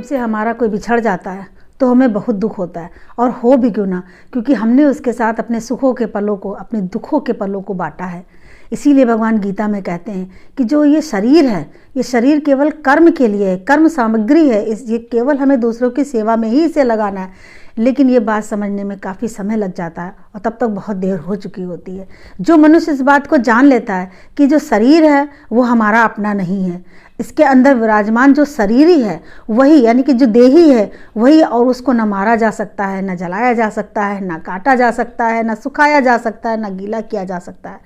हमसे हमारा कोई बिछड़ जाता है तो हमें बहुत दुख होता है, और हो भी क्यों ना, क्योंकि हमने उसके साथ अपने सुखों के पलों को, अपने दुखों के पलों को बांटा है। इसीलिए भगवान गीता में कहते हैं कि जो ये शरीर है, ये शरीर केवल कर्म के लिए है, कर्म सामग्री है, ये केवल हमें दूसरों की सेवा में ही इसे लगाना है। लेकिन ये बात समझने में काफ़ी समय लग जाता है और तब तक बहुत देर हो चुकी होती है। जो मनुष्य इस बात को जान लेता है कि जो शरीर है वो हमारा अपना नहीं है, इसके अंदर विराजमान जो शरीरी है वही, यानी कि जो देही है वही, और उसको न मारा जा सकता है, न जलाया जा सकता है, न काटा जा सकता है, न सुखाया जा सकता है, न गीला किया जा सकता है।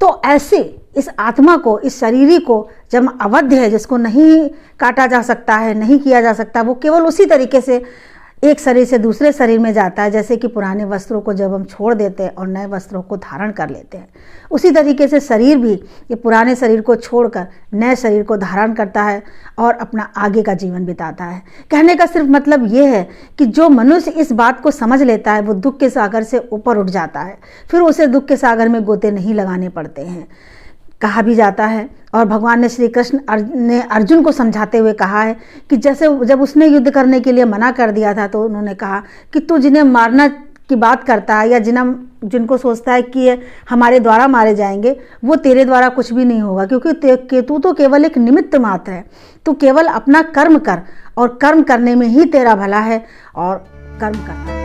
तो ऐसे इस आत्मा को, इस शरीरी को जब अवध्य है, जिसको नहीं काटा जा सकता है, नहीं किया जा सकता, वो केवल उसी तरीके से एक शरीर से दूसरे शरीर में जाता है जैसे कि पुराने वस्त्रों को जब हम छोड़ देते हैं और नए वस्त्रों को धारण कर लेते हैं, उसी तरीके से शरीर भी ये पुराने शरीर को छोड़कर नए शरीर को धारण करता है और अपना आगे का जीवन बिताता है। कहने का सिर्फ मतलब ये है कि जो मनुष्य इस बात को समझ लेता है वो दुख के सागर से ऊपर उठ जाता है, फिर उसे दुख के सागर में गोते नहीं लगाने पड़ते हैं। कहा भी जाता है, और भगवान ने श्री कृष्ण ने अर्जुन को समझाते हुए कहा है कि जैसे जब उसने युद्ध करने के लिए मना कर दिया था तो उन्होंने कहा कि तू जिन्हें मारना की बात करता है या जिनको सोचता है कि ये हमारे द्वारा मारे जाएंगे, वो तेरे द्वारा कुछ भी नहीं होगा, क्योंकि तू तो केवल एक निमित्त मात्र है। तू केवल अपना कर्म कर और कर्म करने में ही तेरा भला है और कर्म करना।